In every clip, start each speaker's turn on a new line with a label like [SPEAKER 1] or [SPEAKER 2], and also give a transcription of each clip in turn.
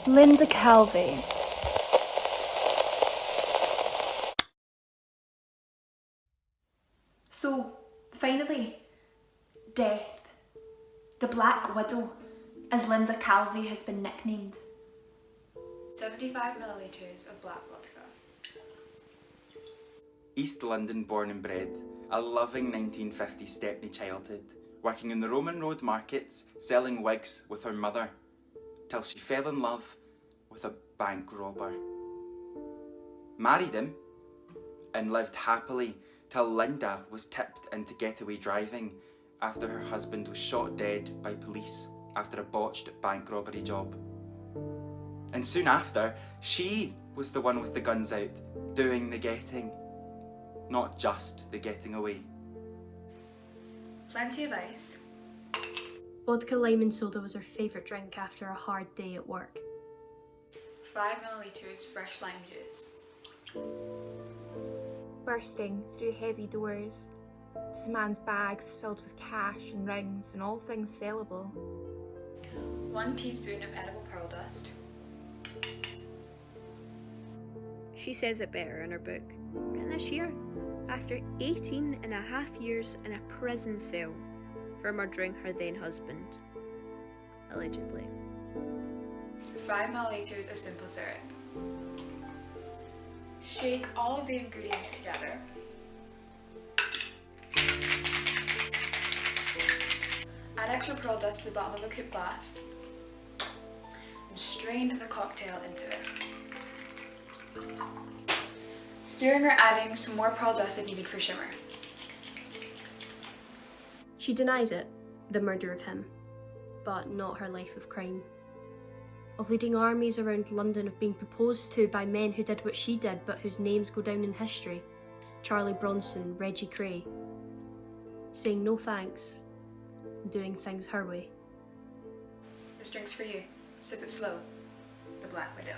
[SPEAKER 1] Linda Calvey.
[SPEAKER 2] So, finally, death. The Black Widow, as Linda Calvey has been nicknamed.
[SPEAKER 3] 75 millilitres of black vodka.
[SPEAKER 4] East London born and bred, a loving 1950s Stepney childhood, working in the Roman Road markets, selling wigs with her mother, till she fell in love with a bank robber. Married him, and lived happily till Linda was tipped into getaway driving after her husband was shot dead by police after a botched bank robbery job. And soon after, she was the one with the guns out, doing the getting, not just the getting away.
[SPEAKER 3] Plenty of ice.
[SPEAKER 1] Vodka, lime and soda was her favourite drink after a hard day at work.
[SPEAKER 3] 5 millilitres fresh lime juice.
[SPEAKER 5] Bursting through heavy doors, to this man's bags filled with cash and rings and all things sellable.
[SPEAKER 3] 1 teaspoon of edible pearl dust.
[SPEAKER 6] She says it better in her book, written this year, after 18 and a half years in a prison cell for murdering her then husband, allegedly.
[SPEAKER 3] 5 millilitres of simple syrup. Shake all of the ingredients together. Add extra pearl dust to the bottom of a coupe glass and strain the cocktail into it. Stirring or adding some more pearl dust if needed for shimmer.
[SPEAKER 1] She denies it, the murder of him, but not her life of crime. Of leading armies around London, of being proposed to by men who did what she did but whose names go down in history. Charlie Bronson, Reggie Cray. Saying no thanks, doing things her way.
[SPEAKER 3] This drink's for you. Sip it slow. The Black Widow.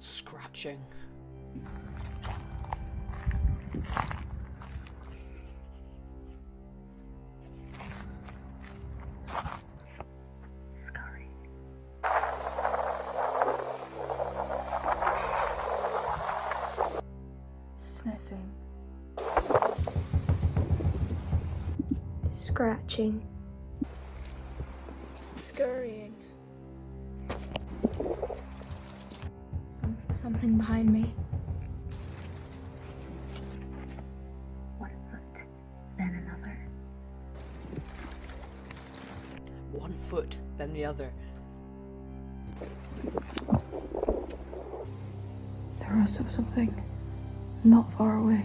[SPEAKER 7] Scratching.
[SPEAKER 1] Scurry.
[SPEAKER 5] Sniffing. Scratching. Scurrying. Something behind me.
[SPEAKER 1] 1 foot, then another.
[SPEAKER 7] 1 foot, then the other.
[SPEAKER 5] The rust of something not far away.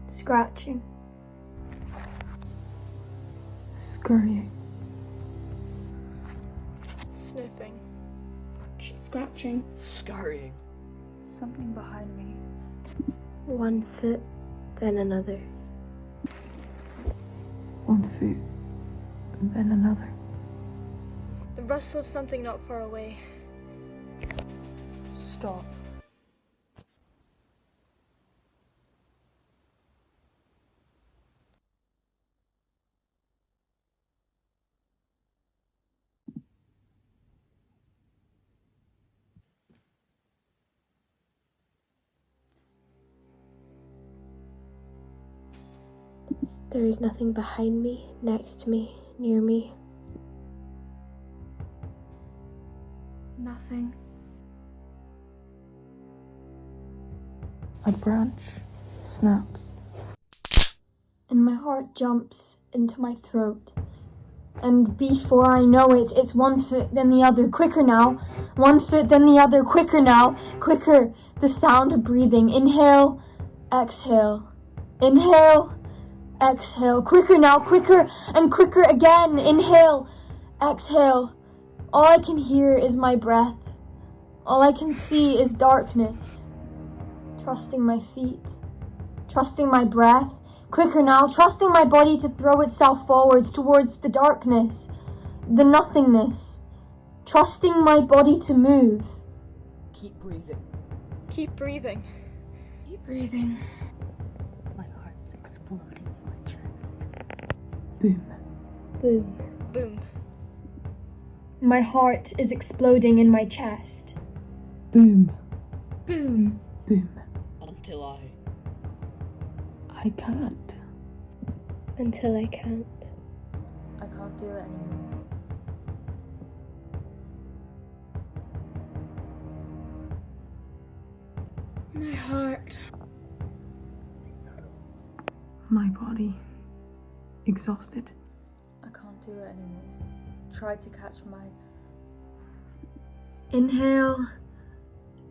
[SPEAKER 5] Scratching. Scurrying. Sniffing. Scratching.
[SPEAKER 7] Scurrying.
[SPEAKER 5] Something behind me.
[SPEAKER 1] 1 foot, then another.
[SPEAKER 5] 1 foot, and then another.
[SPEAKER 1] The rustle of something not far away.
[SPEAKER 5] Stop.
[SPEAKER 1] There is nothing behind me, next to me, near me.
[SPEAKER 2] Nothing.
[SPEAKER 8] A branch snaps.
[SPEAKER 9] And my heart jumps into my throat. And before I know it, it's one foot, then the other, quicker now. One foot, then the other, quicker now. Quicker, the sound of breathing. Inhale, exhale. Inhale, exhale. Quicker now, quicker, and quicker again. Inhale, exhale. All I can hear is my breath. All I can see is darkness. Trusting my feet. Trusting my breath. Quicker now, trusting my body to throw itself forwards towards the darkness, the nothingness. Trusting my body to move.
[SPEAKER 7] Keep breathing.
[SPEAKER 5] Keep breathing.
[SPEAKER 2] Keep breathing.
[SPEAKER 10] My heart's exploding in my chest.
[SPEAKER 8] Boom.
[SPEAKER 1] Boom.
[SPEAKER 5] Boom.
[SPEAKER 9] My heart is exploding in my chest.
[SPEAKER 8] Boom.
[SPEAKER 2] Boom.
[SPEAKER 8] Boom.
[SPEAKER 7] Until
[SPEAKER 8] I can't.
[SPEAKER 1] Until I can't.
[SPEAKER 10] I can't do it anymore.
[SPEAKER 2] My heart.
[SPEAKER 8] My body. Exhausted.
[SPEAKER 10] I can't do it anymore. Try to catch my...
[SPEAKER 9] Inhale,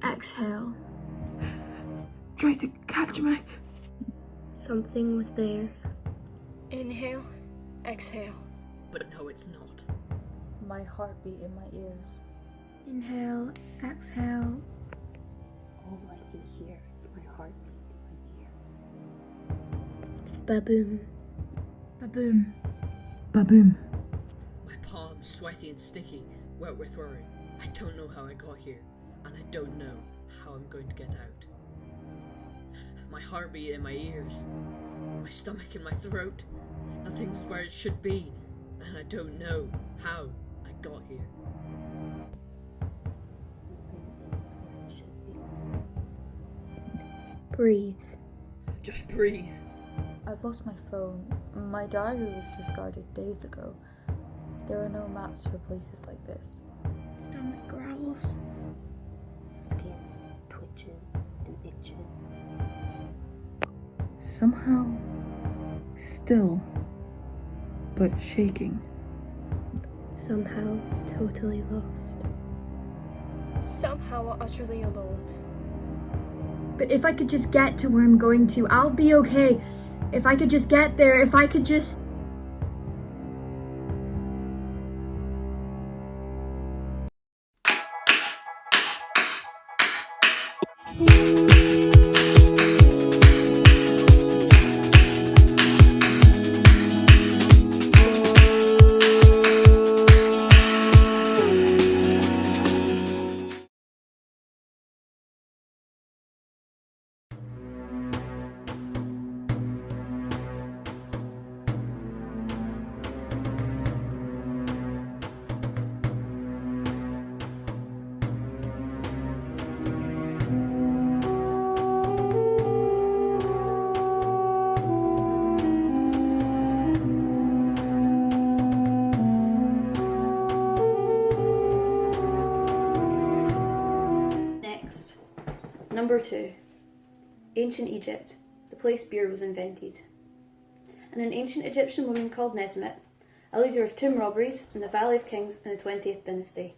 [SPEAKER 9] exhale.
[SPEAKER 8] Try to catch my...
[SPEAKER 1] Something was there.
[SPEAKER 5] Inhale, exhale.
[SPEAKER 7] But no, it's not.
[SPEAKER 10] My heartbeat in my ears.
[SPEAKER 2] Inhale, exhale.
[SPEAKER 10] All I can hear is my heartbeat in my ears.
[SPEAKER 1] Ba-boom.
[SPEAKER 2] Ba-boom.
[SPEAKER 8] Ba-boom.
[SPEAKER 7] My palms sweaty and sticky, wet with worry. I don't know how I got here, and I don't know how I'm going to get out. My heartbeat in my ears, my stomach in my throat. Nothing's where it should be, and I don't know how I got here.
[SPEAKER 1] Breathe.
[SPEAKER 7] Just breathe.
[SPEAKER 10] I've lost my phone. My diary was discarded days ago. There are no maps for places like this.
[SPEAKER 2] Stomach growls.
[SPEAKER 10] Skin twitches and itches.
[SPEAKER 8] Somehow still, but shaking.
[SPEAKER 1] Somehow totally lost.
[SPEAKER 5] Somehow utterly alone.
[SPEAKER 9] But if I could just get to where I'm going to, I'll be okay. If I could just get there, if I could just...
[SPEAKER 11] Number 2. Ancient Egypt, the place beer was invented. And an ancient Egyptian woman called Nesmet, a leader of tomb robberies in the Valley of Kings in the 20th dynasty.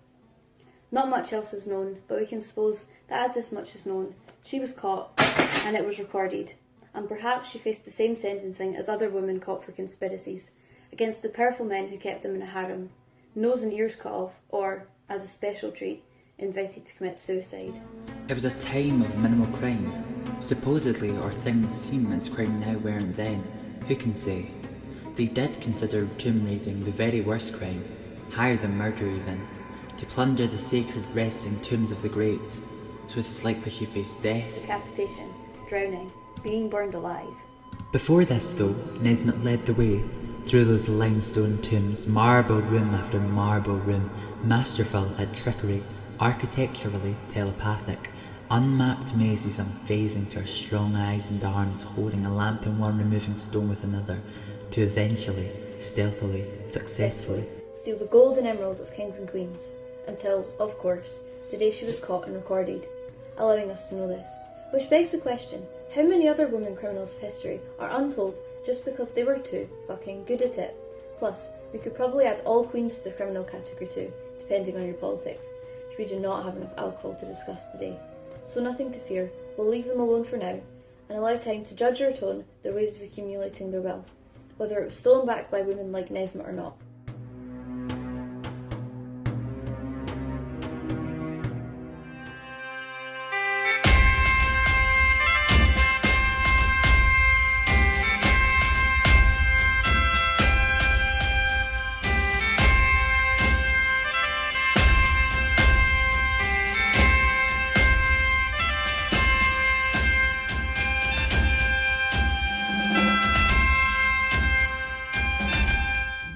[SPEAKER 11] Not much else is known, but we can suppose that as this much is known, she was caught and it was recorded, and perhaps she faced the same sentencing as other women caught for conspiracies against the powerful men who kept them in a harem, nose and ears cut off, or, as a special treat, invited to commit suicide.
[SPEAKER 4] It was a time of minimal crime, supposedly, or things seem as crime now weren't then, who can say? They did consider tomb raiding the very worst crime, higher than murder even, to plunder the sacred resting tombs of the greats, so it is likely she faced death.
[SPEAKER 11] Decapitation, drowning, being burned alive.
[SPEAKER 4] Before this though, Nesmet led the way, through those limestone tombs, marble room after marble room, masterful at trickery, architecturally telepathic, unmapped mazes unfazing to her strong eyes and arms, holding a lamp in one, removing stone with another,
[SPEAKER 12] to eventually, stealthily, successfully
[SPEAKER 11] steal the gold and emerald of kings and queens, until, of course, the day she was caught and recorded, allowing us to know this. Which begs the question, how many other women criminals of history are untold just because they were too fucking good at it? Plus, we could probably add all queens to the criminal category too, depending on your politics, which we do not have enough alcohol to discuss today. So nothing to fear, we'll leave them alone for now, and allow time to judge or atone their ways of accumulating their wealth, whether it was stolen back by women like Nesmith or not.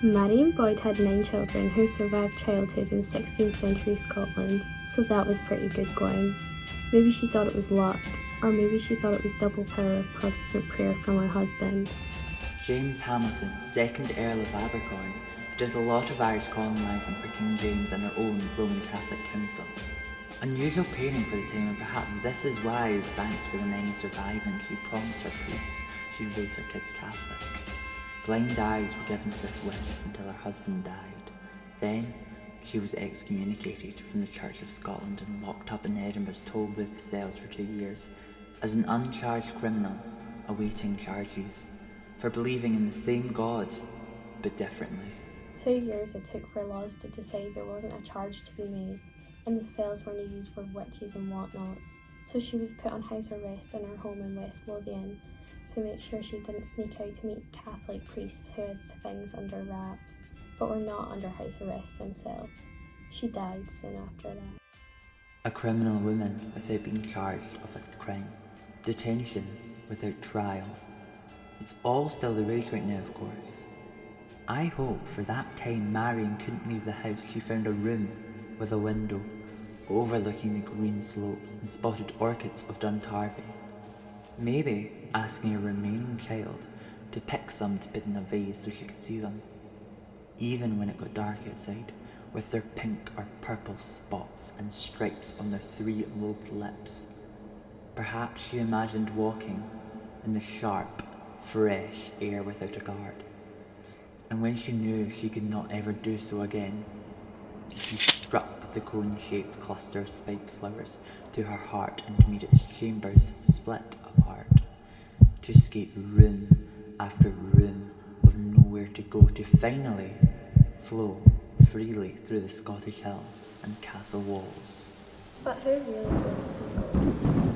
[SPEAKER 1] Marion Boyd had 9 children who survived childhood in 16th century Scotland, so that was pretty good going. Maybe she thought it was luck, or maybe she thought it was double power of Protestant prayer from her husband.
[SPEAKER 12] James Hamilton, 2nd Earl of Abercorn, did a lot of Irish colonising for King James and her own Roman Catholic Council. Unusual pairing for the time, and perhaps this is why, as thanks for the 9 surviving, she promised her police she'd raise her kids Catholic. Blind eyes were given to this wish until her husband died. Then, she was excommunicated from the Church of Scotland and locked up in Edinburgh's toll-booth cells for 2 years as an uncharged criminal awaiting charges for believing in the same God, but differently.
[SPEAKER 1] 2 years it took for laws to decide there wasn't a charge to be made, and the cells weren't used for witches and whatnots, so she was put on house arrest in her home in West Lothian to make sure she didn't sneak out to meet Catholic priests who had things under wraps, but were not under house arrest themselves. She died soon after that.
[SPEAKER 12] A criminal woman without being charged of a crime. Detention without trial. It's all still the rage right now, of course. I hope for that time Marion couldn't leave the house, she found a room with a window overlooking the green slopes and spotted orchids of Duntarvie. Maybe asking a remaining child to pick some to put in a vase so she could see them, even when it got dark outside, with their pink or purple spots and stripes on their 3-lobed lips. Perhaps she imagined walking in the sharp, fresh air without a guard, and when she knew she could not ever do so again, she struck the cone-shaped cluster of spiked flowers to her heart and made its chambers split apart, to escape room after room of nowhere to go, to finally flow freely through the Scottish hills and castle walls.
[SPEAKER 1] But who really believes in God?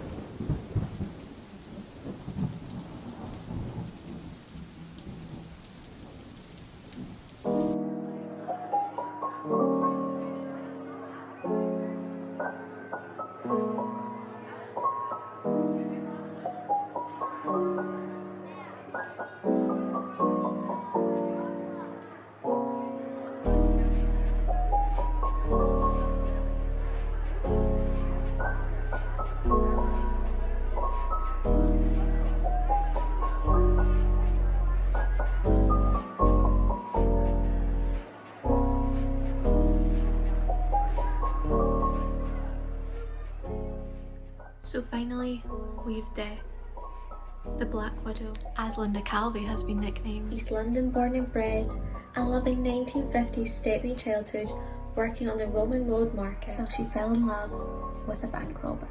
[SPEAKER 2] So finally, we've Death, the Black Widow, as Linda Calvey has been nicknamed.
[SPEAKER 1] East London born and bred, a loving 1950s Stepney childhood, working on the Roman Road market till she fell in love with a bank robber.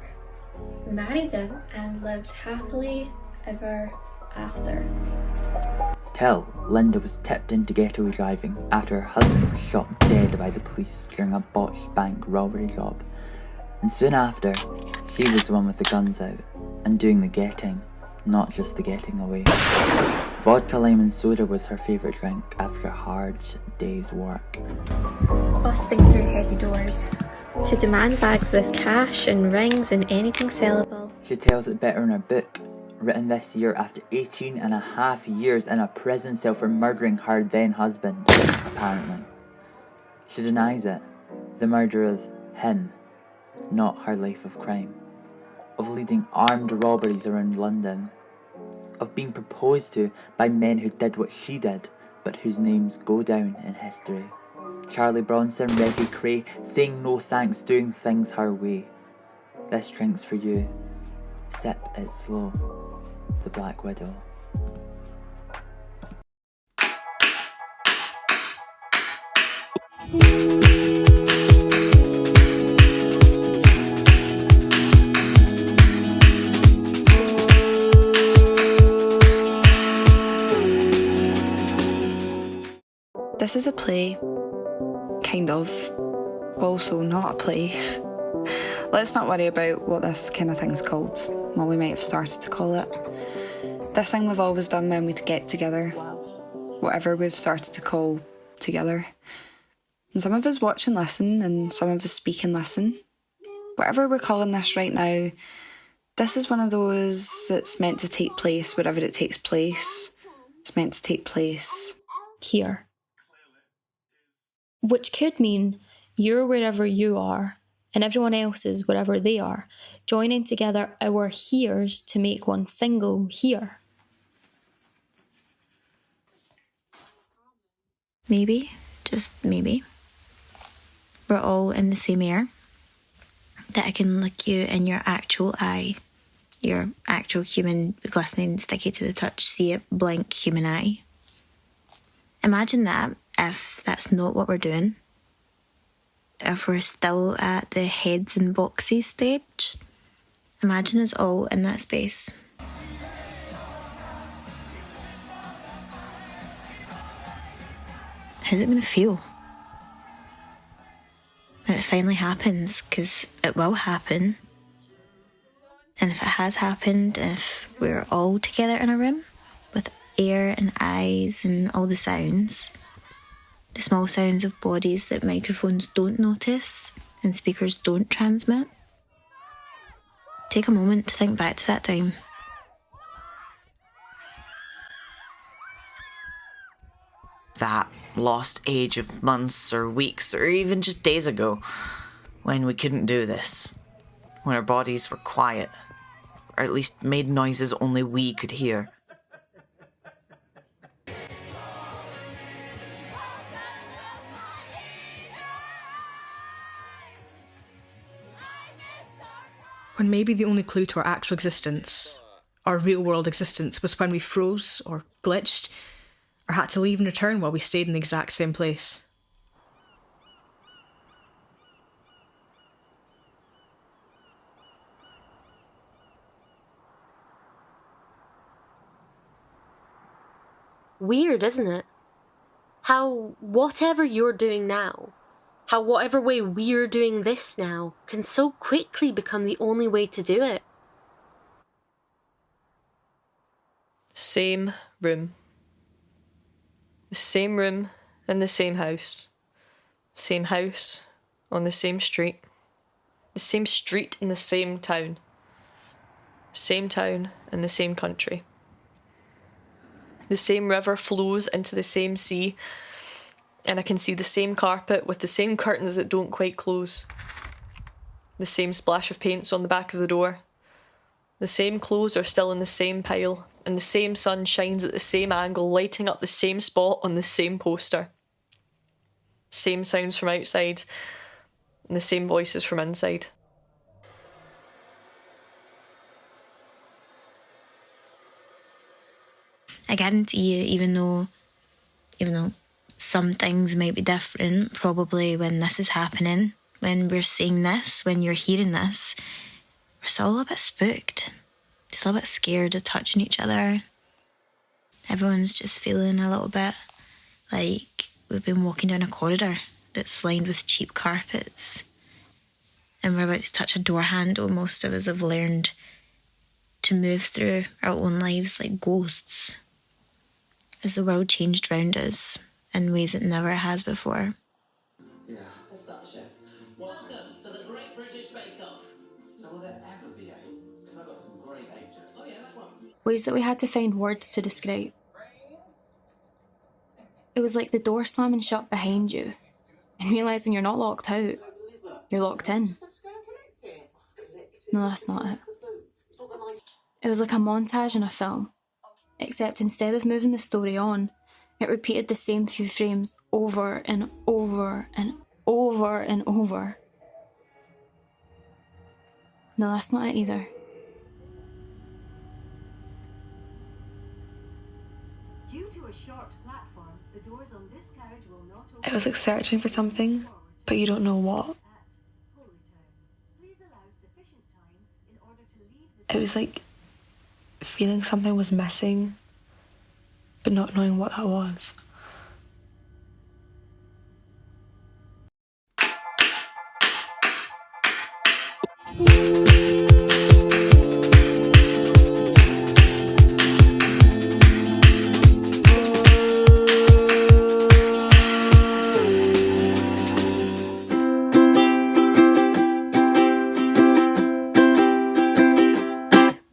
[SPEAKER 1] Married him and lived happily ever after.
[SPEAKER 12] Till Linda was tipped into getaway driving after her husband was shot dead by the police during a botched bank robbery job. And soon after, she was the one with the guns out and doing the getting, not just the getting away. Vodka lime and soda was her favourite drink after a hard day's work.
[SPEAKER 1] Busting through heavy doors to demand bags with cash and rings and anything sellable.
[SPEAKER 12] She tells it better in her book, written this year after 18 and a half years in a prison cell for murdering her then husband, apparently. She denies it, the murder of him, not her life of crime, of leading armed robberies around London, of being proposed to by men who did what she did, but whose names go down in history. Charlie Bronson, Reggie Cray, saying no thanks, doing things her way. This drink's for you. Sip it slow. The Black Widow.
[SPEAKER 13] This is a play, kind of, also not a play. Let's not worry about what this kind of thing's called, what we might have started to call it. This thing we've always done when we get together, whatever we've started to call together. And some of us watch and listen, and some of us speak and listen. Whatever we're calling this right now, this is one of those that's meant to take place wherever it takes place. It's meant to take place
[SPEAKER 14] here. Which could mean you're wherever you are and everyone else is wherever they are, joining together our heres to make one single here.
[SPEAKER 15] Maybe, just maybe, we're all in the same air, that I can look you in your actual eye, your actual human, glistening, sticky to the touch, see it, blank human eye. Imagine that if that's not what we're doing. If we're still at the heads and boxes stage. Imagine us all in that space. How's it going to feel? When it finally happens, because it will happen. And if it has happened, if we're all together in a room with air and eyes and all the sounds, the small sounds of bodies that microphones don't notice and speakers don't transmit. Take a moment to think back to that time.
[SPEAKER 16] That lost age of months or weeks or even just days ago, when we couldn't do this, when our bodies were quiet, or at least made noises only we could hear.
[SPEAKER 17] When maybe the only clue to our actual existence, our real-world existence, was when we froze or glitched, or had to leave and return while we stayed in the exact same place.
[SPEAKER 1] Weird, isn't it? How whatever you're doing now, how whatever way we're doing this now, can so quickly become the only way to do it.
[SPEAKER 18] Same room. The same room in the same house. Same house on the same street. The same street in the same town. Same town in the same country. The same river flows into the same sea, and I can see the same carpet with the same curtains that don't quite close. The same splash of paints on the back of the door. The same clothes are still in the same pile, and the same sun shines at the same angle, lighting up the same spot on the same poster. Same sounds from outside, and the same voices from inside.
[SPEAKER 15] I guarantee you, even though some things might be different, probably when this is happening, when we're seeing this, when you're hearing this, we're still a little bit spooked. Still a bit scared of touching each other. Everyone's just feeling a little bit like we've been walking down a corridor that's lined with cheap carpets. And we're about to touch a door handle. Most of us have learned to move through our own lives like ghosts, as the world changed round us in ways it never has before.
[SPEAKER 19] Yeah. That's that, chef. Welcome to the Great British Bake Off. So will there ever be egg? Because I've got some great egg jokes. Oh yeah, that one.
[SPEAKER 14] Ways that we had to find words to describe. It was like the door slamming shut behind you and realising you're not locked out, you're locked in. No, that's not it. It was like a montage in a film.
[SPEAKER 20] except instead of moving the story on, it repeated the same few frames over and over and over and over. No, that's not it either.
[SPEAKER 21] It was like searching for something, but you don't know what. It was like feeling something was missing, but not knowing what that was.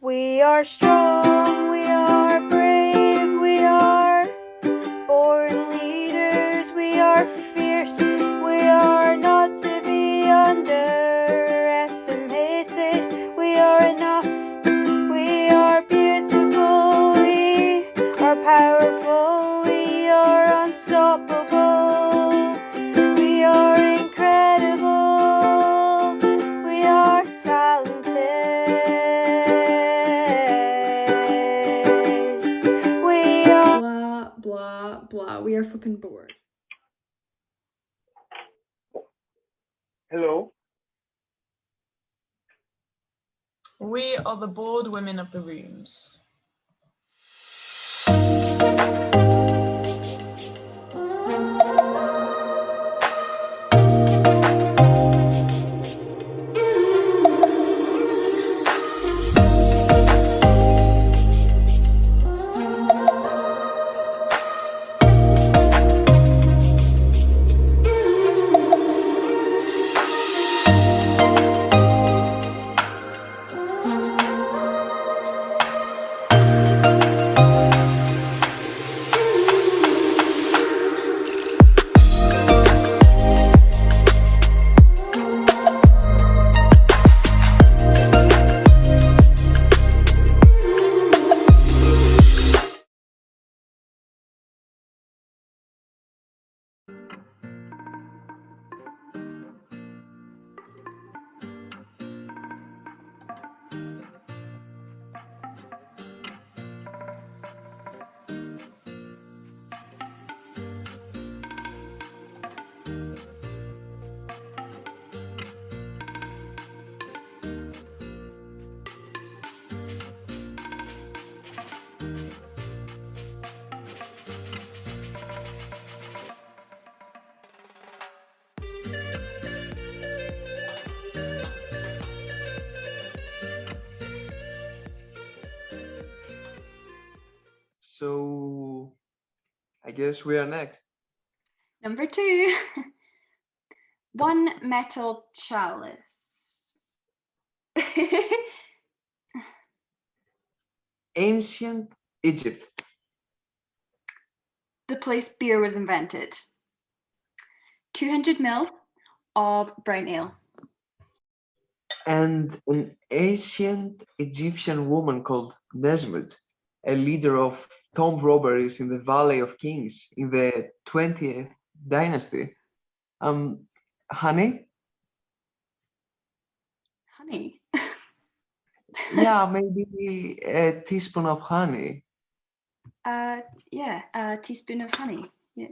[SPEAKER 22] We are strong, we are brave, we are born leaders, we are fierce, we are not to be underestimated, we are enough, we are beautiful, we are powerful, we are unstoppable, we are incredible, we are talented.
[SPEAKER 3] Blah, blah, blah. We are fucking bored.
[SPEAKER 23] Hello.
[SPEAKER 24] We are the bored women of the rooms.
[SPEAKER 23] So, I guess we are next.
[SPEAKER 2] Number 2. One metal chalice.
[SPEAKER 23] Ancient Egypt.
[SPEAKER 2] The place beer was invented. 200 ml of brown ale.
[SPEAKER 23] And an ancient Egyptian woman called Nesmut, a leader of tomb robberies in the Valley of Kings in the 20th dynasty. Honey?
[SPEAKER 2] Honey?
[SPEAKER 23] Yeah, maybe a teaspoon of honey.
[SPEAKER 2] Yeah, a teaspoon of honey. Yeah.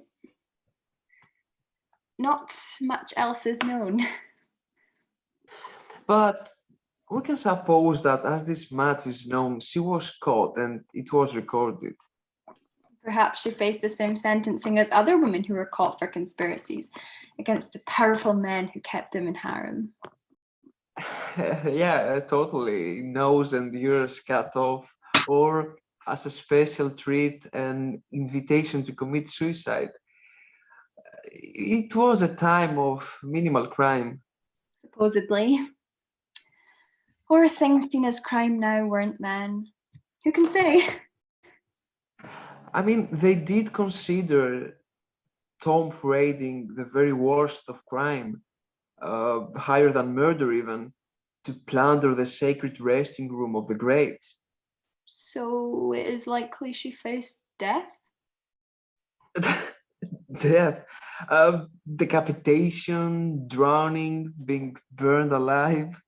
[SPEAKER 2] Not much else is known.
[SPEAKER 23] But we can suppose that as this match is known, she was caught and it was recorded.
[SPEAKER 2] Perhaps she faced the same sentencing as other women who were caught for conspiracies against the powerful men who kept them in harem.
[SPEAKER 23] Yeah, totally. Nose and ears cut off, or as a special treat, an invitation to commit suicide. It was a time of minimal crime.
[SPEAKER 2] Supposedly. Or things seen as crime now weren't then. Who can say?
[SPEAKER 23] I mean, they did consider tomb raiding the very worst of crime, higher than murder even, to plunder the sacred resting room of the greats.
[SPEAKER 2] So it is likely she faced death?
[SPEAKER 23] Death, decapitation, drowning, being burned alive.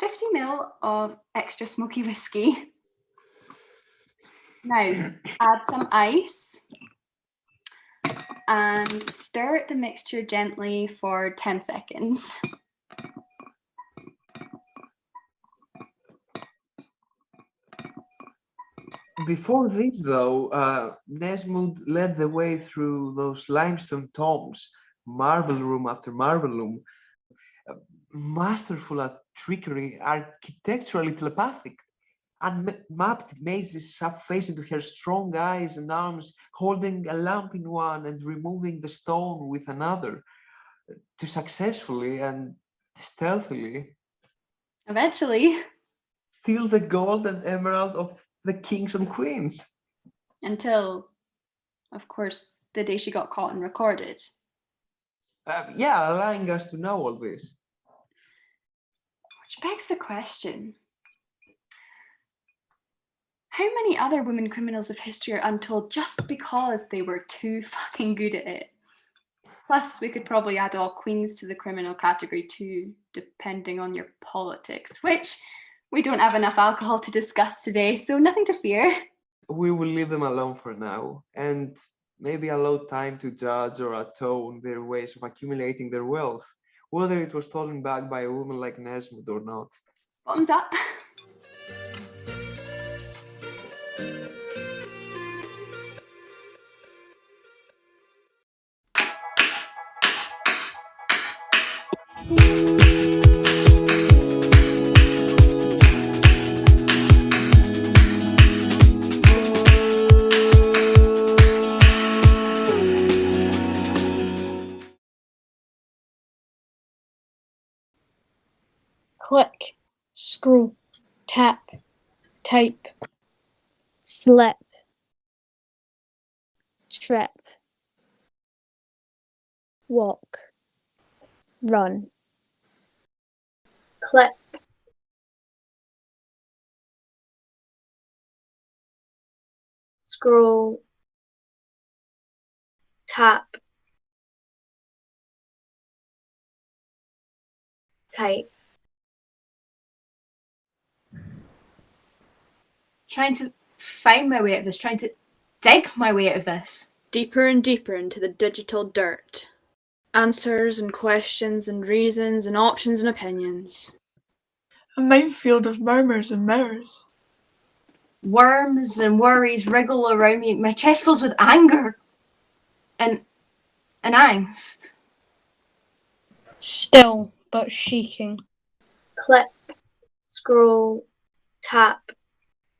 [SPEAKER 2] 50 ml of extra smoky whiskey. Now, add some ice and stir the mixture gently for 10 seconds.
[SPEAKER 23] Before this, though, Nesmund led the way through those limestone tombs, marble room after marble room, masterful at trickery, architecturally telepathic, and mapped mazes subfacing to her strong eyes and arms, holding a lamp in one and removing the stone with another, to successfully and stealthily
[SPEAKER 2] Eventually,
[SPEAKER 23] steal the gold and emerald of the kings and queens.
[SPEAKER 2] until, of course, the day she got caught and recorded.
[SPEAKER 23] Yeah, allowing us to know all this.
[SPEAKER 2] Which begs the question, how many other women criminals of history are untold just because they were too fucking good at it? Plus, we could probably add all queens to the criminal category too, depending on your politics, which we don't have enough alcohol to discuss today, so nothing to fear.
[SPEAKER 23] We will leave them alone for now, and maybe allow time to judge or atone their ways of accumulating their wealth, whether it was stolen back by a woman like Nesmund or not.
[SPEAKER 2] Bottoms up.
[SPEAKER 9] Click, scroll, tap, type.
[SPEAKER 20] Slip. Trip. Walk. Run.
[SPEAKER 9] Click. Scroll. Tap. Type.
[SPEAKER 6] Trying to find my way out of this, trying to dig my way out of this.
[SPEAKER 3] Deeper and deeper into the digital dirt. Answers and questions and reasons and options and opinions.
[SPEAKER 24] A minefield of murmurs and mirrors.
[SPEAKER 6] Worms and worries wriggle around me. My chest fills with anger and angst.
[SPEAKER 9] Still, but shaking. Click, scroll, tap,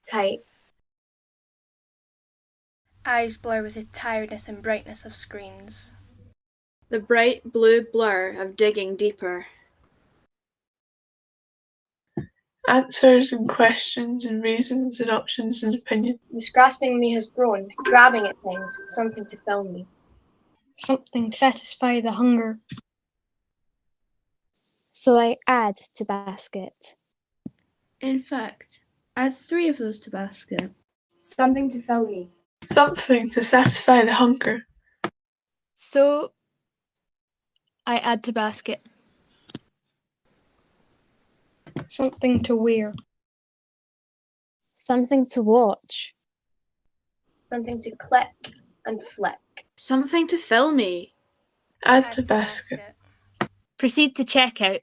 [SPEAKER 9] type.
[SPEAKER 1] Eyes blur with the tiredness and brightness of screens.
[SPEAKER 3] The bright blue blur of digging deeper.
[SPEAKER 24] Answers and questions and reasons and options and opinions.
[SPEAKER 9] This grasping me has grown, grabbing at things, something to fill me. Something to satisfy the hunger.
[SPEAKER 20] So I add to basket.
[SPEAKER 7] In fact, add 3 of those to basket.
[SPEAKER 6] Something to fill me.
[SPEAKER 24] Something to satisfy the hunger.
[SPEAKER 1] So I add to basket.
[SPEAKER 9] Something to wear.
[SPEAKER 20] Something to watch.
[SPEAKER 9] Something to click and flick.
[SPEAKER 3] Something to fill me.
[SPEAKER 24] Add to basket.
[SPEAKER 1] Proceed to checkout.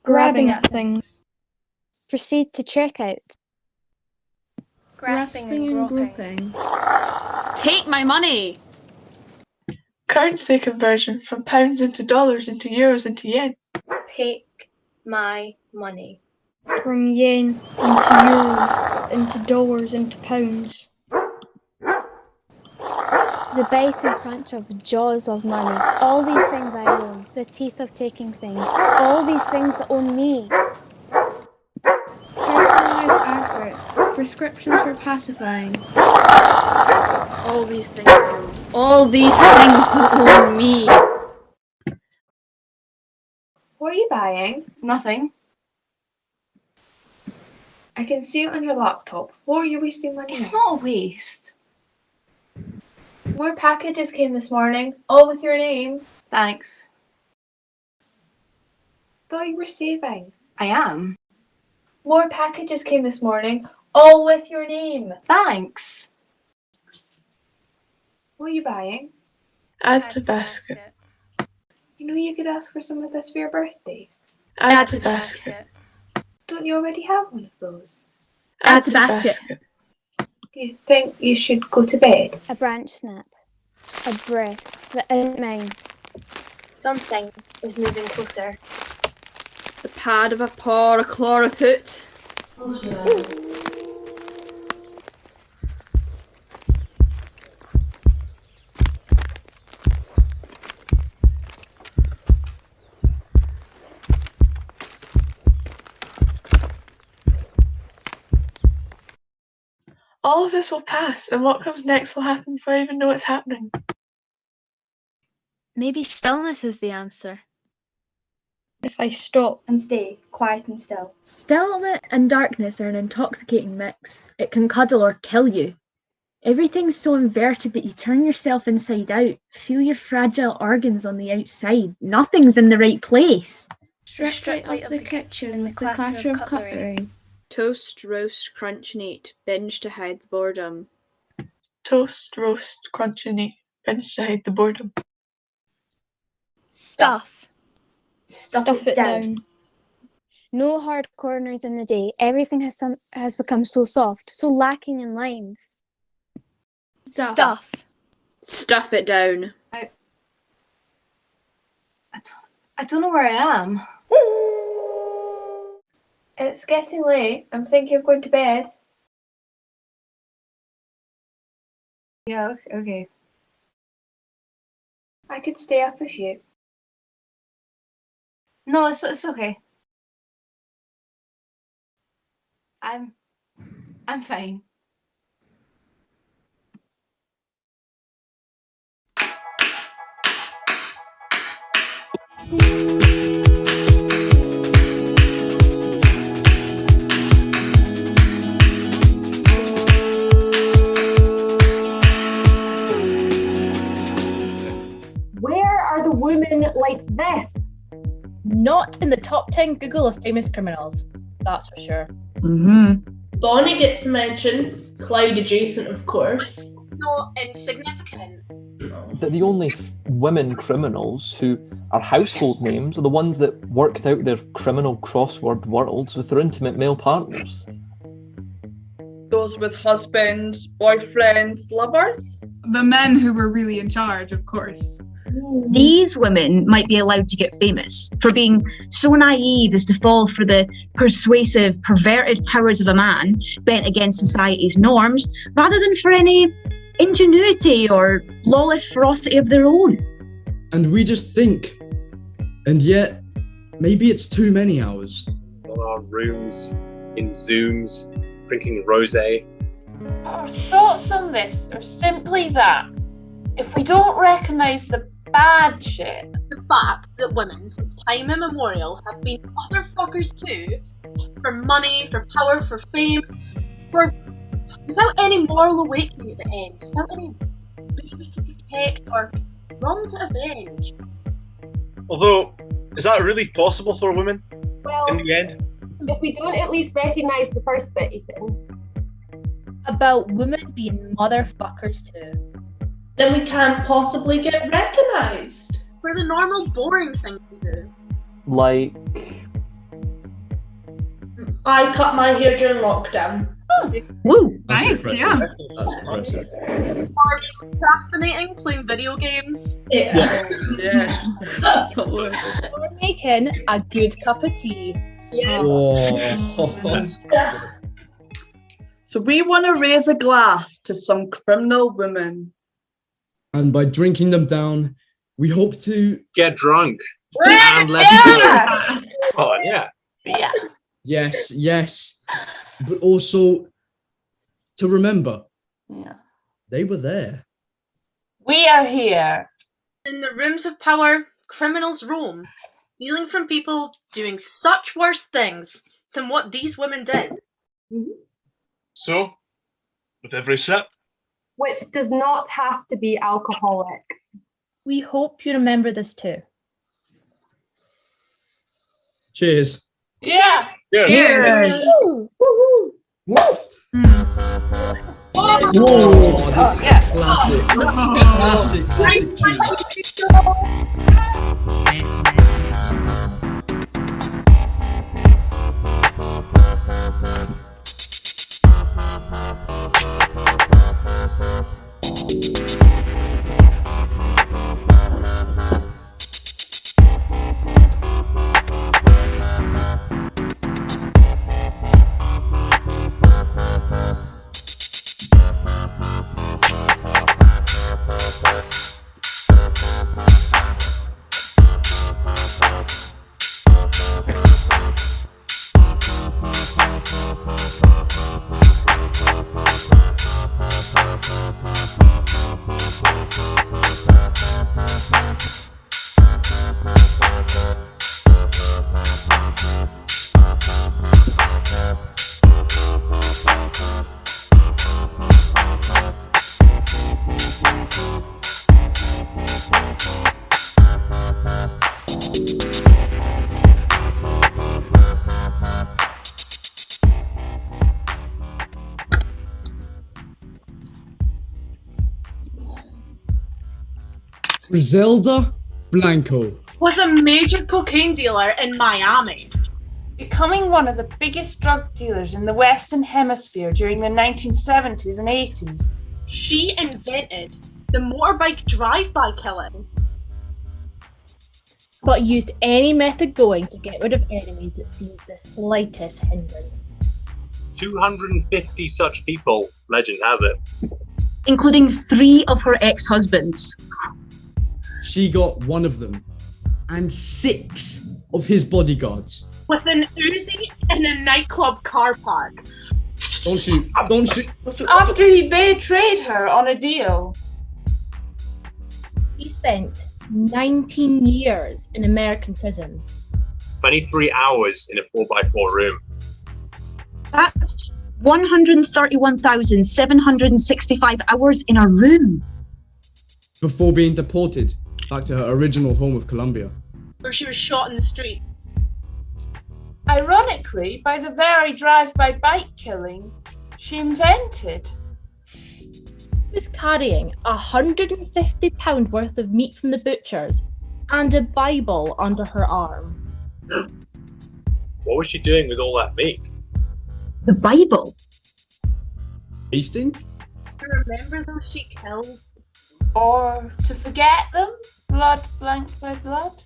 [SPEAKER 9] Grabbing at things.
[SPEAKER 20] Proceed to checkout.
[SPEAKER 1] Grasping and groping.
[SPEAKER 3] Take my money!
[SPEAKER 24] Currency conversion from pounds into dollars into euros into yen.
[SPEAKER 9] Take my money. From yen into euros, into dollars, into pounds.
[SPEAKER 20] The bite and crunch of the jaws of money. All these things I own. The teeth of taking things. All these things that own me.
[SPEAKER 7] Personalized advert. Prescriptions for pacifying.
[SPEAKER 3] All these things I own. All these things that own me.
[SPEAKER 6] What are you buying? Nothing.
[SPEAKER 4] I can see it on your laptop. What are you wasting money on?
[SPEAKER 6] It's not a waste.
[SPEAKER 4] More packages came this morning, all with your name.
[SPEAKER 6] Thanks.
[SPEAKER 4] Thought you were saving.
[SPEAKER 6] I am.
[SPEAKER 4] More packages came this morning, all with your name.
[SPEAKER 6] Thanks.
[SPEAKER 4] What are you buying?
[SPEAKER 24] Add to basket.
[SPEAKER 4] You know you could ask for some of this for your birthday.
[SPEAKER 24] Add to basket.
[SPEAKER 4] Don't you already have one of those?
[SPEAKER 24] Add to basket.
[SPEAKER 4] Do you think you should go to bed?
[SPEAKER 5] A branch snap. A breath that isn't mine. Something is moving closer.
[SPEAKER 3] The pad of a paw, a claw, a foot.
[SPEAKER 24] All of this will pass, and what comes next will happen before I even know it's happening.
[SPEAKER 3] Maybe stillness is the answer.
[SPEAKER 7] If I stop
[SPEAKER 5] and stay quiet and still.
[SPEAKER 7] Stillness and darkness are an intoxicating mix. It can cuddle or kill you. Everything's so inverted that you turn yourself inside out. Feel your fragile organs on the outside. Nothing's in the right place. Strip light of the kitchen and the clatter of cutlery.
[SPEAKER 3] Toast, roast, crunch and eat. Binge to hide the boredom.
[SPEAKER 24] Toast, roast, crunch and eat. Binge to hide the boredom.
[SPEAKER 5] Stuff. Stuff it down. No hard corners in the day. Everything has become so soft, so lacking in lines.
[SPEAKER 3] Stuff. Stuff it down.
[SPEAKER 6] I don't know where I am.
[SPEAKER 4] It's getting late. I'm thinking of going to bed.
[SPEAKER 6] Yeah, okay.
[SPEAKER 4] I could stay up with you.
[SPEAKER 6] No, it's okay. I'm fine.
[SPEAKER 8] Where are the women like this? Not in the top 10 Google of famous criminals, that's for sure.
[SPEAKER 10] Bonnie gets a mention, Clyde adjacent, of course.
[SPEAKER 1] Not insignificant.
[SPEAKER 25] The only women criminals who are household names are the ones that worked out their criminal crossword worlds with their intimate male partners.
[SPEAKER 26] Those with husbands, boyfriends, lovers?
[SPEAKER 27] The men who were really in charge, of course.
[SPEAKER 28] These women might be allowed to get famous for being so naive as to fall for the persuasive, perverted powers of a man bent against society's norms, rather than for any ingenuity or lawless ferocity of their own.
[SPEAKER 29] And we just think, and yet, maybe it's too many hours.
[SPEAKER 30] On our rooms, in Zooms, drinking rosé.
[SPEAKER 10] Our thoughts on this are simply that if we don't recognise the bad shit,
[SPEAKER 1] the fact that women since time immemorial have been motherfuckers too, for money, for power, for fame, without any moral awakening at the end, without any baby to protect or wrong to avenge.
[SPEAKER 30] Although, is that really possible for women
[SPEAKER 8] Well,
[SPEAKER 30] in the end?
[SPEAKER 8] if we don't at least recognise the first bit, Ethan, about women being motherfuckers too,
[SPEAKER 10] then we can't possibly get recognised.
[SPEAKER 1] For the normal boring thing we do.
[SPEAKER 25] Like,
[SPEAKER 10] I cut my hair during lockdown.
[SPEAKER 28] Woo!
[SPEAKER 10] Nice, yeah.
[SPEAKER 30] That's impressive.
[SPEAKER 1] Are you procrastinating, playing video games?
[SPEAKER 10] Yes.
[SPEAKER 30] Yes.
[SPEAKER 8] or making a good cup of tea.
[SPEAKER 10] Yeah.
[SPEAKER 26] So we want to raise a glass to some criminal women.
[SPEAKER 29] And by drinking them down, we hope to
[SPEAKER 30] Get drunk. And let's go. Oh, yeah.
[SPEAKER 10] Yeah.
[SPEAKER 29] Yes, but also to remember, they were there.
[SPEAKER 10] We are here.
[SPEAKER 1] In the rooms of power, criminals roam, stealing from people doing such worse things than what these women did.
[SPEAKER 11] So, with every sip,
[SPEAKER 8] Which does not have to be alcoholic. We hope you remember this too.
[SPEAKER 29] Cheers.
[SPEAKER 10] Yeah.
[SPEAKER 11] Cheers.
[SPEAKER 8] Woo!
[SPEAKER 29] Whoa, this is a classic. Classic tune. Griselda Blanco
[SPEAKER 12] was a major cocaine dealer in Miami,
[SPEAKER 10] becoming one of the biggest drug dealers in the Western Hemisphere during the 1970s and 80s.
[SPEAKER 12] She invented the motorbike drive-by killing,
[SPEAKER 8] but used any method going to get rid of enemies that seemed the slightest hindrance.
[SPEAKER 30] 250 such people, legend has it.
[SPEAKER 28] Including 3 of her ex-husbands.
[SPEAKER 29] She got one of them, and 6 of his bodyguards.
[SPEAKER 12] with an Uzi in a nightclub car park.
[SPEAKER 29] Don't shoot! Don't shoot!
[SPEAKER 10] After he betrayed her on a deal.
[SPEAKER 8] He spent 19 years in American prisons.
[SPEAKER 30] 23 hours in a 4x4 room.
[SPEAKER 28] That's 131,765 hours in a room.
[SPEAKER 29] Before being deported back to her original home of Colombia.
[SPEAKER 12] Where she was shot in the street.
[SPEAKER 10] Ironically, by the very drive-by bike killing she invented.
[SPEAKER 8] She was carrying £150 worth of meat from the butchers and a Bible under her arm.
[SPEAKER 30] What was she doing with all that meat?
[SPEAKER 28] The Bible?
[SPEAKER 29] Feasting?
[SPEAKER 12] You remember those she killed?
[SPEAKER 10] Or to forget them? Blood blanked by blood?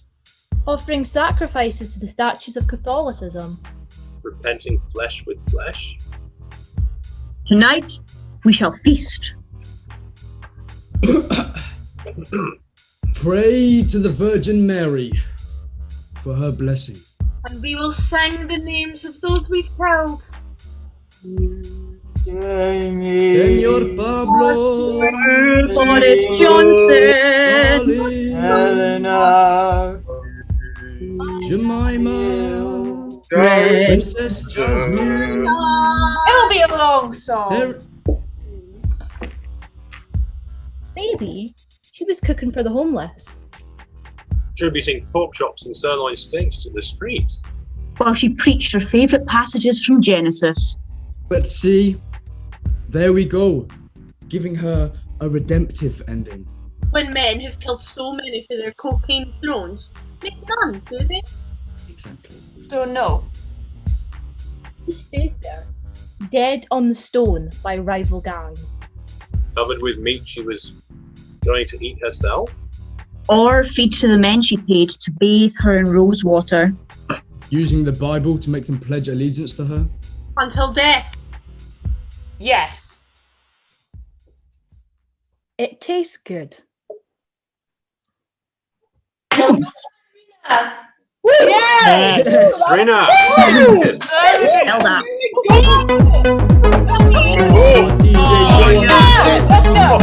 [SPEAKER 8] Offering sacrifices to the statues of Catholicism.
[SPEAKER 30] Repenting flesh with flesh?
[SPEAKER 28] Tonight, we shall feast.
[SPEAKER 29] Pray to the Virgin Mary for her blessing.
[SPEAKER 12] And we will sing the names of those we've killed.
[SPEAKER 29] Senor Pablo,
[SPEAKER 28] Boris Johnson,
[SPEAKER 29] Helena, Jemima, Princess Jasmine.
[SPEAKER 10] It'll be a long song.
[SPEAKER 8] Maybe she was cooking for the homeless.
[SPEAKER 30] Distributing pork chops and sirloin steaks to the streets.
[SPEAKER 28] While she preached her favourite passages from Genesis.
[SPEAKER 29] But see, there we go, giving her a redemptive ending.
[SPEAKER 12] When men who've killed so many for their cocaine thrones make none, do they?
[SPEAKER 29] Exactly.
[SPEAKER 10] So no.
[SPEAKER 8] He stays there, dead on the stone by rival gangs.
[SPEAKER 30] Covered with meat she was going to eat herself.
[SPEAKER 28] Or feed to the men she paid to bathe her in rose water.
[SPEAKER 29] Using the Bible to make them pledge allegiance to her.
[SPEAKER 12] Until death.
[SPEAKER 10] Yes.
[SPEAKER 8] It tastes good.
[SPEAKER 10] Yes!
[SPEAKER 30] Rina!
[SPEAKER 28] Held up.
[SPEAKER 10] Let's go!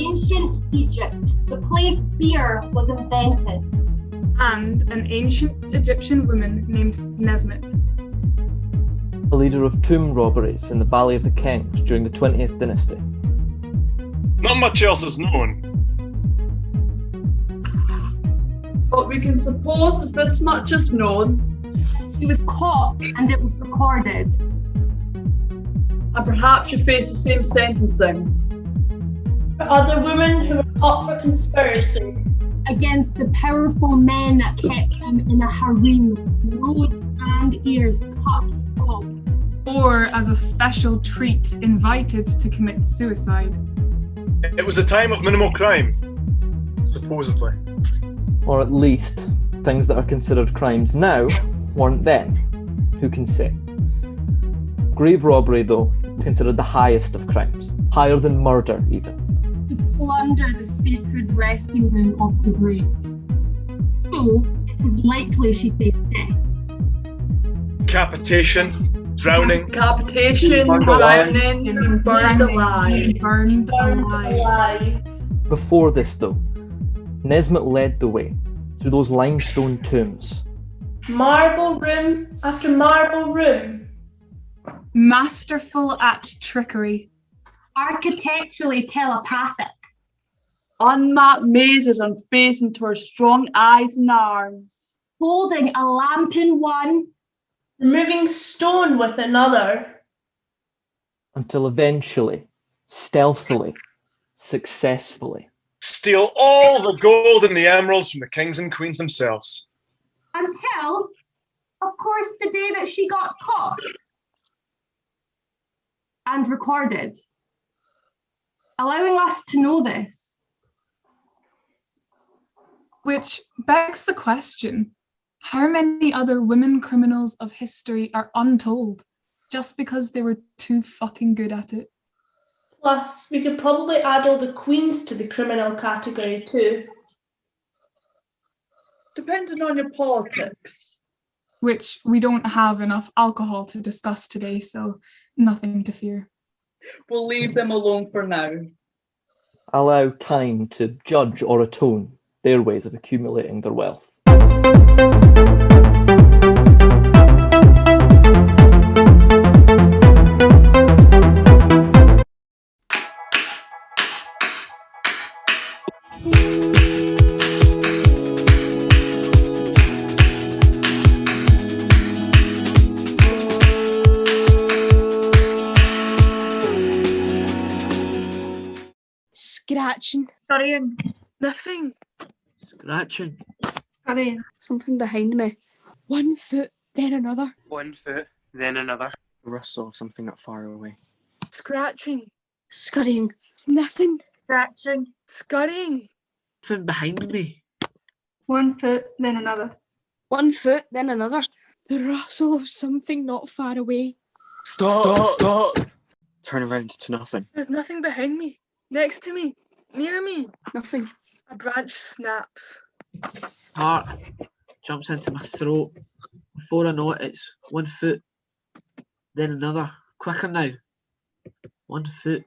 [SPEAKER 13] Ancient Egypt, the place beer was invented.
[SPEAKER 27] And an ancient Egyptian woman named Nesmit.
[SPEAKER 25] A leader of tomb robberies in the Valley of the Kings during the 20th dynasty.
[SPEAKER 11] Not much else is known.
[SPEAKER 26] What we can suppose is this much is known.
[SPEAKER 13] She was caught and it was recorded.
[SPEAKER 26] And perhaps you face the same sentencing.
[SPEAKER 12] Other women who were caught for conspiracies
[SPEAKER 13] against the powerful men that kept him in a harem, nose and ears cut off.
[SPEAKER 27] Or as a special treat, invited to commit suicide.
[SPEAKER 11] It was a time of minimal crime, supposedly.
[SPEAKER 25] Or at least, things that are considered crimes now weren't then. Who can say? Grave robbery, though, is considered the highest of crimes. Higher than murder, even.
[SPEAKER 13] To plunder the sacred resting room of the graves. So, it is likely she faced death.
[SPEAKER 11] Decapitation, drowning.
[SPEAKER 26] Decapitation, drowning, and burned alive.
[SPEAKER 27] Burned alive.
[SPEAKER 25] Before this, though, Nesmit led the way through those limestone tombs.
[SPEAKER 12] Marble room after marble room.
[SPEAKER 27] Masterful at trickery.
[SPEAKER 13] Architecturally telepathic.
[SPEAKER 26] Unmapped mazes unfazed into her strong eyes and arms.
[SPEAKER 13] Holding a lamp in one.
[SPEAKER 12] Removing stone with another.
[SPEAKER 25] Until eventually, stealthily, successfully,
[SPEAKER 11] steal all the gold and the emeralds from the kings and queens themselves.
[SPEAKER 13] Until, of course, the day that she got caught. And recorded. Allowing us to know this.
[SPEAKER 27] Which begs the question, how many other women criminals of history are untold just because they were too fucking good at it?
[SPEAKER 12] Plus, we could probably add all the queens to the criminal category too.
[SPEAKER 26] Depending on your politics.
[SPEAKER 27] Which we don't have enough alcohol to discuss today, so nothing to fear.
[SPEAKER 26] We'll leave them alone for now.
[SPEAKER 25] Allow time to judge or atone their ways of accumulating their wealth.
[SPEAKER 5] Scratching.
[SPEAKER 13] Scurrying.
[SPEAKER 14] Nothing. Scratching.
[SPEAKER 13] Scurrying.
[SPEAKER 5] Something behind me. 1 foot, then another.
[SPEAKER 15] 1 foot, then another.
[SPEAKER 14] The rustle of something not far away. Scratching.
[SPEAKER 5] Scurrying. Sniffing.
[SPEAKER 13] Scratching.
[SPEAKER 14] Scurrying. Something behind me.
[SPEAKER 13] 1 foot, then another.
[SPEAKER 5] 1 foot, then another. The rustle of something not far away.
[SPEAKER 14] Stop. Turn around to nothing. There's nothing behind me. Next to me. Near me.
[SPEAKER 5] Nothing.
[SPEAKER 14] A branch snaps. Heart jumps into my throat. Before I know it, it's 1 foot, then another. Quicker now. 1 foot,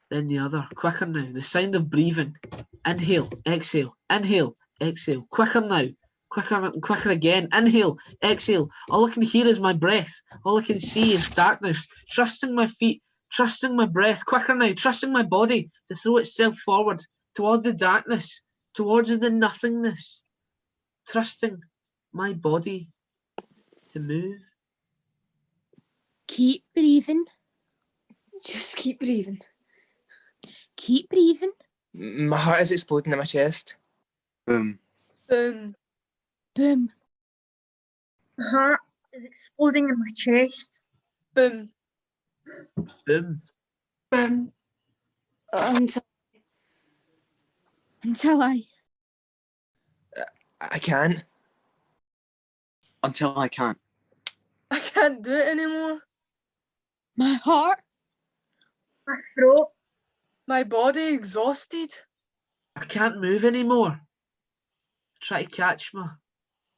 [SPEAKER 14] then the other. Quicker now. The sound of breathing. Inhale, exhale, inhale, exhale. Quicker now. Quicker and quicker again. Inhale, exhale. All I can hear is my breath. All I can see is darkness. Trusting my feet. Trusting my breath, quicker now, trusting my body to throw itself forward towards the darkness, towards the nothingness. Trusting my body to move.
[SPEAKER 5] Keep breathing. Just keep breathing. Keep breathing.
[SPEAKER 14] My heart is exploding in my chest. Boom.
[SPEAKER 13] Boom.
[SPEAKER 5] Boom.
[SPEAKER 13] My heart is exploding in my chest. Boom.
[SPEAKER 14] Boom.
[SPEAKER 13] Boom.
[SPEAKER 5] Until
[SPEAKER 14] I can't. Until I can't. I can't do it anymore.
[SPEAKER 5] My heart.
[SPEAKER 13] My throat.
[SPEAKER 14] My body exhausted. I can't move anymore. Try to catch me.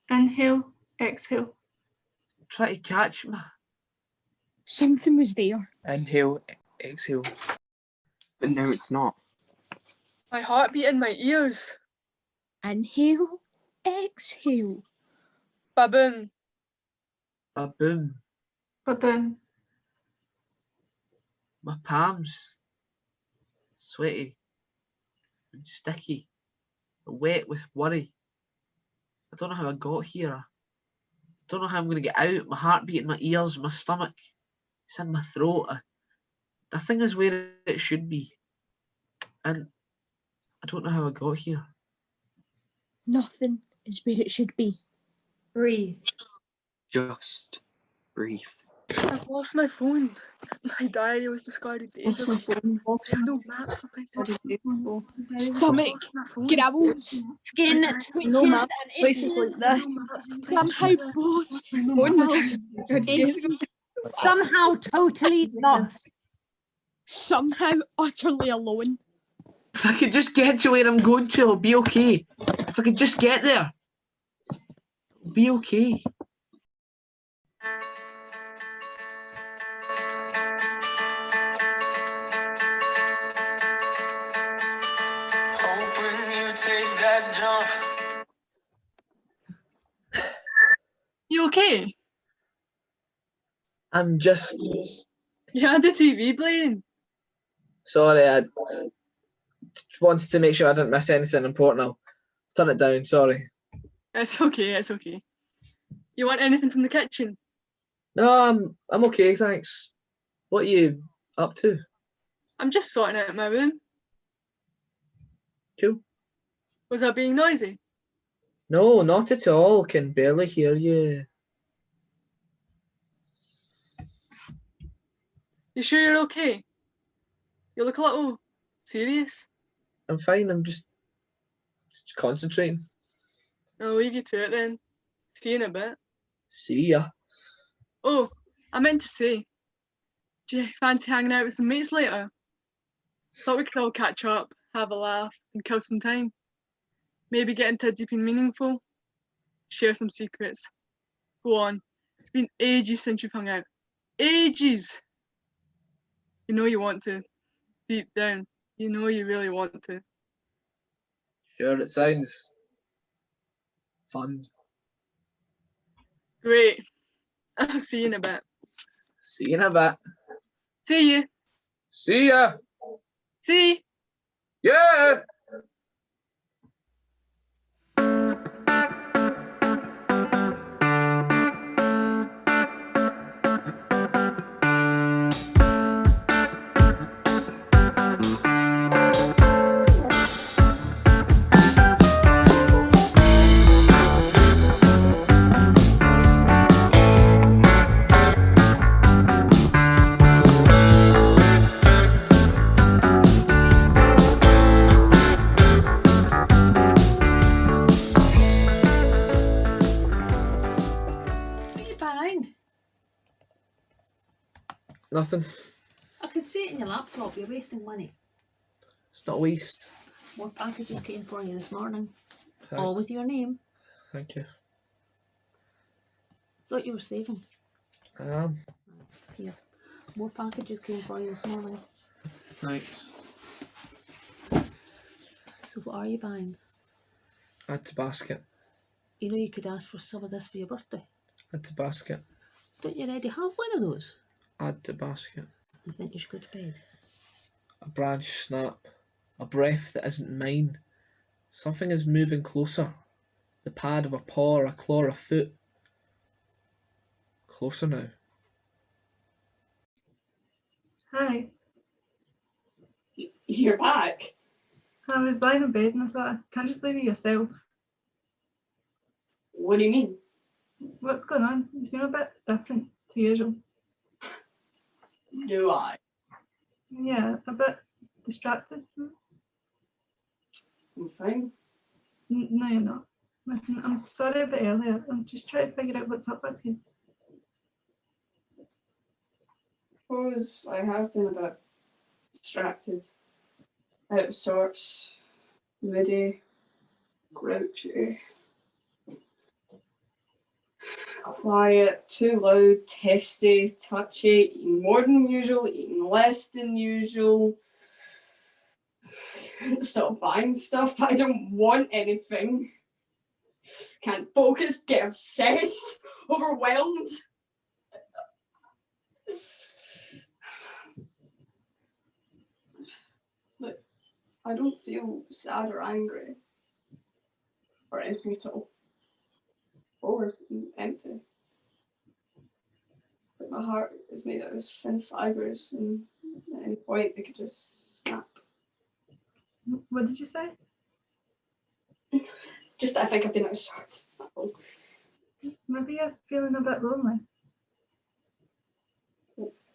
[SPEAKER 13] Inhale, exhale.
[SPEAKER 14] Try to catch me.
[SPEAKER 5] Something was there.
[SPEAKER 14] Inhale, exhale. But now it's not.
[SPEAKER 24] My heartbeat in my ears.
[SPEAKER 5] Inhale, exhale.
[SPEAKER 24] Baboom.
[SPEAKER 14] Ba-boom.
[SPEAKER 24] Baboom.
[SPEAKER 14] My palms. Sweaty. And sticky. Wet with worry. I don't know how I got here. I don't know how I'm going to get out. My heartbeat in my ears, my stomach. It's in my throat. Nothing is where it should be. And I don't know how I got here.
[SPEAKER 5] Nothing is where it should be.
[SPEAKER 6] Breathe.
[SPEAKER 30] Just breathe.
[SPEAKER 24] I've lost my phone. My diary was discarded ages
[SPEAKER 5] Lost my
[SPEAKER 24] ago.
[SPEAKER 5] phone.
[SPEAKER 24] I have no maps for places.
[SPEAKER 5] Stomach, growls,
[SPEAKER 6] Skin
[SPEAKER 24] My
[SPEAKER 6] twitches
[SPEAKER 5] no map,
[SPEAKER 6] and
[SPEAKER 5] places
[SPEAKER 6] itches.
[SPEAKER 5] like this.
[SPEAKER 24] maps for
[SPEAKER 5] Somehow both. Phone
[SPEAKER 6] Itchy. Somehow totally lost.
[SPEAKER 5] Somehow utterly alone.
[SPEAKER 14] If I could just get to where I'm going to, I'll be okay. If I could just get there, I'll be okay.
[SPEAKER 24] You okay?
[SPEAKER 14] I'm just
[SPEAKER 24] You had the TV playing.
[SPEAKER 14] sorry. I wanted to make sure I didn't miss anything important. I'll turn it down. Sorry.
[SPEAKER 24] It's okay, it's okay. You want anything from the kitchen?
[SPEAKER 14] No, I'm okay, thanks. What are you up to?
[SPEAKER 24] I'm just sorting out my room.
[SPEAKER 14] Cool.
[SPEAKER 24] Was I being noisy?
[SPEAKER 14] No, not at all. Can barely hear you.
[SPEAKER 24] You sure you're okay? You look a little serious.
[SPEAKER 14] I'm fine. I'm just concentrating.
[SPEAKER 24] I'll leave you to it then. See you in a bit.
[SPEAKER 14] See ya.
[SPEAKER 24] Oh, I meant to say, do you fancy hanging out with some mates later? Thought we could all catch up, have a laugh, and kill some time. Maybe get into deep and meaningful. Share some secrets. Go on. It's been ages since you've hung out. Ages! You know you want to. Deep down. You know you really want to.
[SPEAKER 14] Sure, it sounds fun.
[SPEAKER 24] Great. I'll see you in a bit.
[SPEAKER 14] See you in a bit.
[SPEAKER 24] See you.
[SPEAKER 14] See ya.
[SPEAKER 24] See.
[SPEAKER 14] Yeah. Nothing.
[SPEAKER 12] I could see it in your laptop. You're wasting money.
[SPEAKER 14] It's not a waste.
[SPEAKER 12] More packages came for you this morning.
[SPEAKER 14] Thanks.
[SPEAKER 12] All with your name.
[SPEAKER 14] Thank you.
[SPEAKER 12] Thought you were saving.
[SPEAKER 14] I am.
[SPEAKER 12] Here. More packages came for you this morning.
[SPEAKER 14] Thanks.
[SPEAKER 12] So what are you buying?
[SPEAKER 14] Add to basket.
[SPEAKER 12] You know you could ask for some of this for your birthday.
[SPEAKER 14] Add to basket.
[SPEAKER 12] Don't you already have one of those?
[SPEAKER 14] Add to basket.
[SPEAKER 12] You think you should go to bed?
[SPEAKER 14] A branch snap. A breath that isn't mine. Something is moving closer. The pad of a paw or a claw or a foot. Closer now.
[SPEAKER 2] Hi.
[SPEAKER 6] You're back.
[SPEAKER 2] I was lying in bed and I thought, can't just leave me yourself.
[SPEAKER 6] What do you mean?
[SPEAKER 2] What's going on? You seem a bit different to usual.
[SPEAKER 6] Do I?
[SPEAKER 2] Yeah, a bit distracted.
[SPEAKER 6] I'm fine.
[SPEAKER 2] No, you're not. Listen, I'm sorry about earlier. I'm just trying to figure out what's up with you.
[SPEAKER 6] Suppose I have been a bit distracted, out of sorts, moody, grouchy, quiet, too loud, testy, touchy, eating more than usual, eating less than usual. Stop buying stuff. I don't want anything. Can't focus, get obsessed, overwhelmed. But I don't feel sad or angry or anything at all. Bored and empty. But my heart is made out of thin fibres, and at any point they could just snap.
[SPEAKER 2] What did you say?
[SPEAKER 6] Just that I think I've been out of sorts, that's all.
[SPEAKER 2] Maybe you're feeling a bit lonely.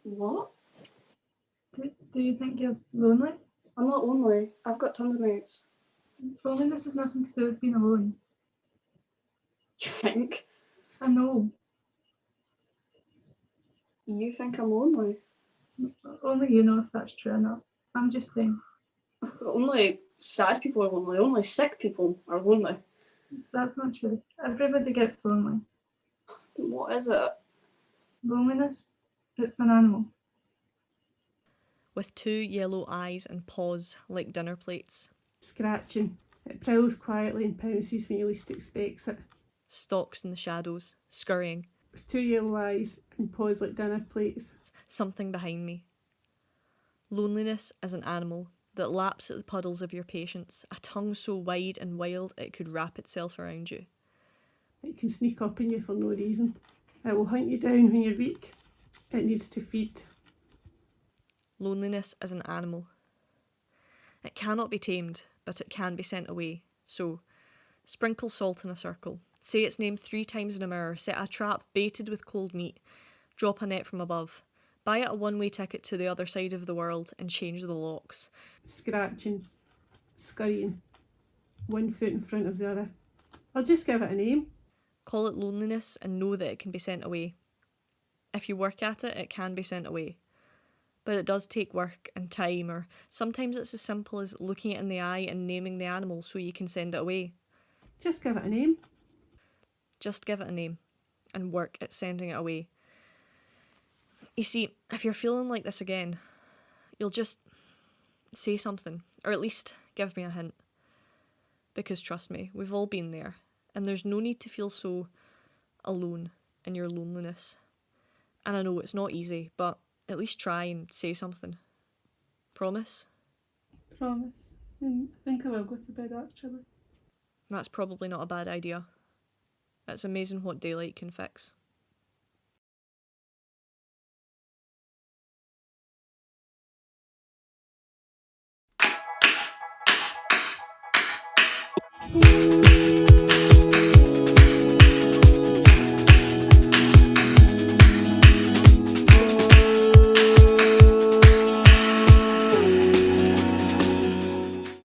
[SPEAKER 6] What?
[SPEAKER 2] Do you think you're lonely?
[SPEAKER 6] I'm not lonely. I've got tons of mates.
[SPEAKER 2] Loneliness has nothing to do with being alone.
[SPEAKER 6] You think?
[SPEAKER 2] I know.
[SPEAKER 6] You think I'm lonely?
[SPEAKER 2] Only you know if that's true or not. I'm just saying.
[SPEAKER 6] Only sad people are lonely. Only sick people are lonely.
[SPEAKER 2] That's not true. Everybody gets lonely.
[SPEAKER 6] What is it?
[SPEAKER 2] Loneliness? It's an animal.
[SPEAKER 7] With 2 yellow eyes and paws like dinner plates.
[SPEAKER 9] Scratching. It prowls quietly and pounces when you least expects it.
[SPEAKER 7] Stalks in the shadows, scurrying.
[SPEAKER 9] With 2 yellow eyes and paws like dinner plates.
[SPEAKER 7] Something behind me. Loneliness as an animal that laps at the puddles of your patience, a tongue so wide and wild it could wrap itself around you.
[SPEAKER 9] It can sneak up on you for no reason. It will hunt you down when you're weak. It needs to feed.
[SPEAKER 7] Loneliness as an animal. It cannot be tamed, but it can be sent away. So, sprinkle salt in a circle. Say its name 3 times in a mirror. Set a trap baited with cold meat. Drop a net from above. Buy it a one-way ticket to the other side of the world and change the locks.
[SPEAKER 9] Scratching. Scurrying. 1 foot in front of the other. I'll just give it a name.
[SPEAKER 7] Call it loneliness and know that it can be sent away. If you work at it, it can be sent away. But it does take work and time, or sometimes it's as simple as looking it in the eye and naming the animal so you can send it away.
[SPEAKER 9] Just give it a name.
[SPEAKER 7] Just give it a name and work at sending it away. You see, if you're feeling like this again, you'll just say something, or at least give me a hint. Because trust me, we've all been there, and there's no need to feel so alone in your loneliness. And I know it's not easy, but at least try and say something. Promise?
[SPEAKER 9] Promise. I think I will go to bed actually.
[SPEAKER 7] That's probably not a bad idea. It's amazing what daylight can fix.
[SPEAKER 16] Thank you.